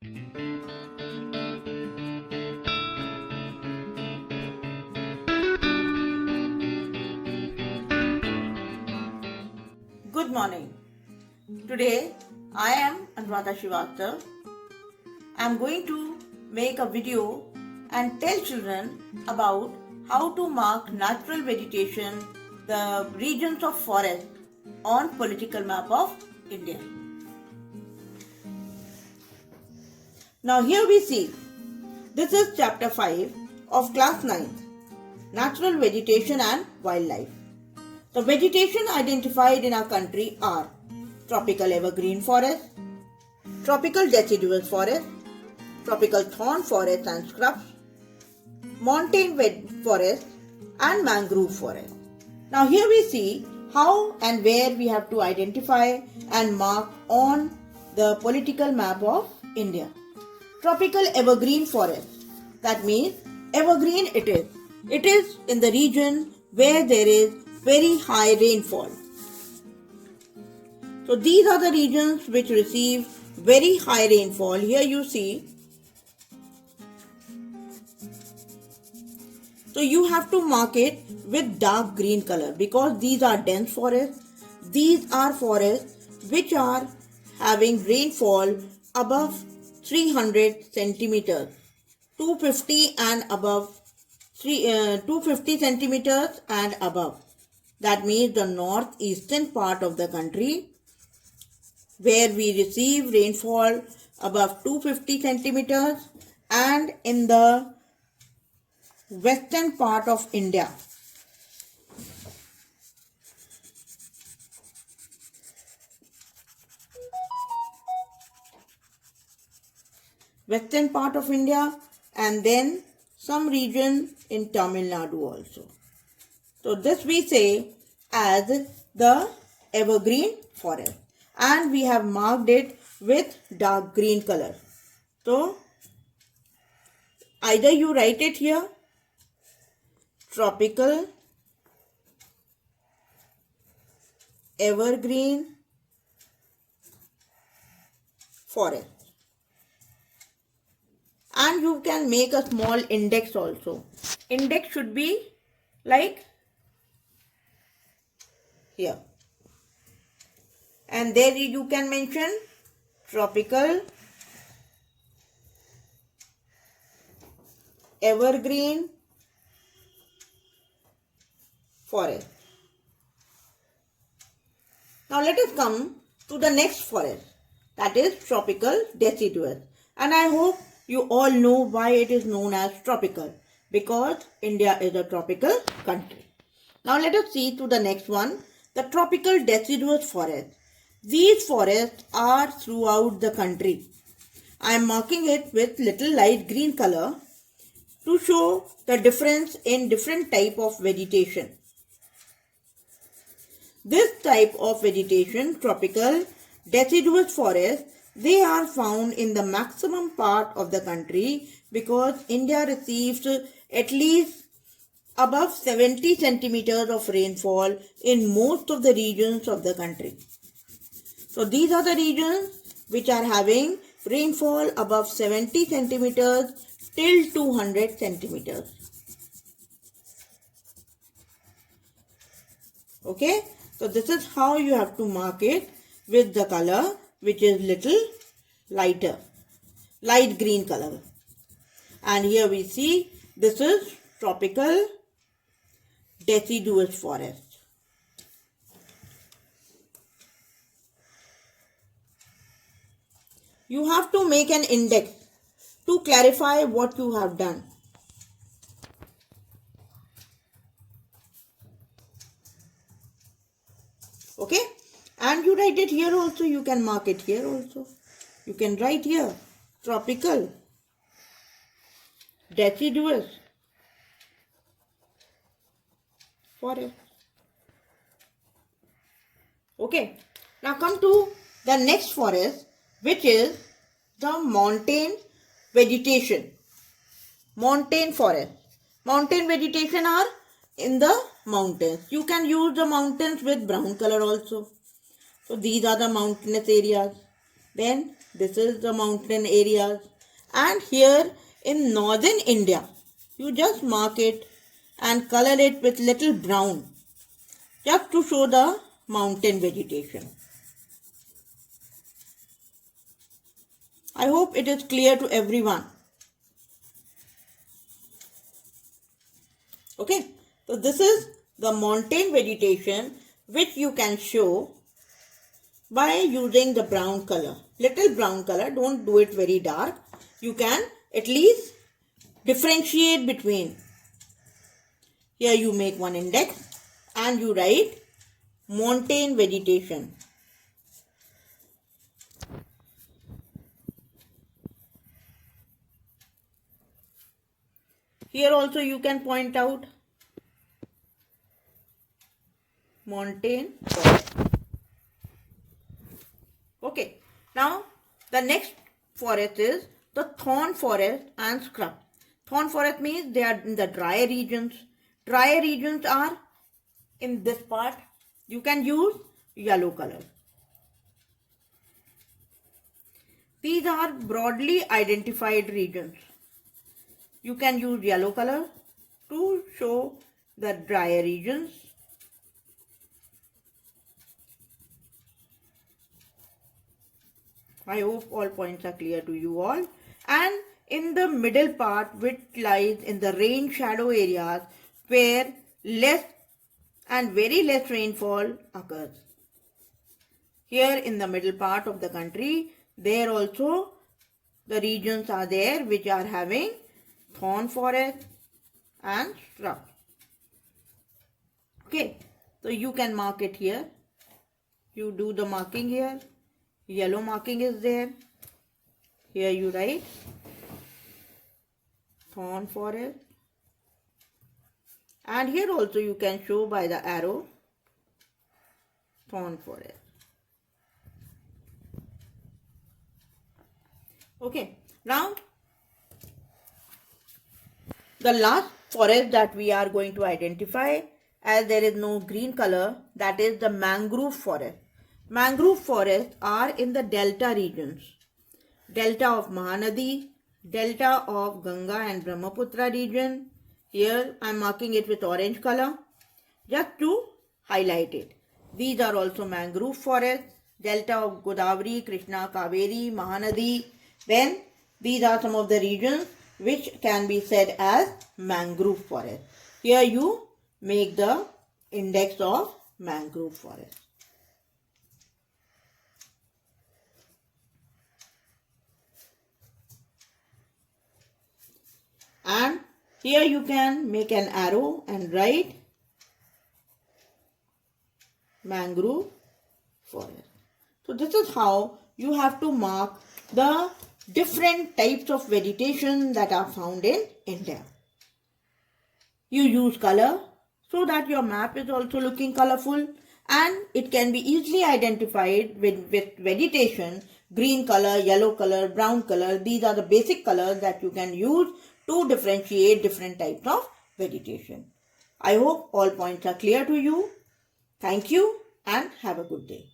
Good morning. Today I am Anuradha Srivastava. I am going to make a video and tell children about how to mark natural vegetation, the regions of forest on political map of India. Now here we see, this is chapter 5 of class 9th, Natural Vegetation and Wildlife. The vegetation identified in our country are tropical evergreen forest, tropical deciduous forest, tropical thorn forest and scrubs, montane forest and mangrove forest. Now here we see how and where we have to identify and mark on the political map of India. Tropical evergreen forest, that means evergreen it is. It is in the region where there is very high rainfall. So these are the regions which receive very high rainfall. Here you see. So you have to mark it with dark green color because these are dense forests. These are forests which are having rainfall above 300 centimeters, 250 and above, 250 centimeters and above. That means the northeastern part of the country where we receive rainfall above 250 centimeters, and in the western part of India. Western part of India, and then some region in Tamil Nadu also. So this we say as the evergreen forest, and we have marked it with dark green color. So either you write it here, tropical evergreen forest, and you can make a small index also. Index should be like here, and there you can mention tropical evergreen forest. Now let us come to the next forest, that is tropical deciduous, and I hope you all know why it is known as tropical, because India is a tropical country. Now let us see to the next one, the tropical deciduous forest. These forests are throughout the country. I am marking it with little light green color to show the difference in different type of vegetation. This type of vegetation, tropical deciduous forest, they are found in the maximum part of the country because India receives at least above 70 centimeters of rainfall in most of the regions of the country. So these are the regions which are having rainfall above 70 centimeters till 200 centimeters. Okay, so this is how you have to mark it with the color which is little lighter, light green color. And here we see this is tropical deciduous forest. You have to make an index to clarify what you have done. Okay, and you write it here also, you can mark it here also. You can write here tropical deciduous forest. Okay, now come to the next forest, which is the montane vegetation. Montane forest. Mountain vegetation are in the mountains. You can use the mountains with brown color also. So these are the mountainous areas. Then this is the mountain areas. And here in northern India, you just mark it and color it with little brown just to show the mountain vegetation. I hope it is clear to everyone. Okay, so this is the mountain vegetation which you can show by using the brown color. Little brown color, don't do it very dark. You can at least differentiate between. Here you make one index and you write mountain vegetation. Here also you can point out mountain forest. Okay, now the next forest is the thorn forest and scrub. Thorn forest means they are in the dry regions. Dry regions are in this part. You can use yellow color. These are broadly identified regions. You can use yellow color to show the drier regions. I hope all points are clear to you all. And in the middle part, which lies in the rain shadow areas where less and very less rainfall occurs. Here in the middle part of the country, there also the regions are there which are having thorn forest and shrub. Okay, so you can mark it here. You do the marking here. Yellow marking is there. Here you write thorn forest. And here also you can show by the arrow thorn forest. Okay, now the last forest that we are going to identify, as there is no green color, that is the mangrove forest. Mangrove forests are in the delta regions. Delta of Mahanadi, delta of Ganga and Brahmaputra region. Here I am marking it with orange color just to highlight it. These are also mangrove forests. Delta of Godavari, Krishna, Kaveri, Mahanadi. Then these are some of the regions which can be said as mangrove forest. Here you make the index of mangrove forest. And here you can make an arrow and write mangrove forest. So this is how you have to mark the different types of vegetation that are found in India. You use color so that your map is also looking colorful, and it can be easily identified with vegetation. Green color, yellow color, brown color. These are the basic colors that you can use to differentiate different types of vegetation. I hope all points are clear to you. Thank you and have a good day.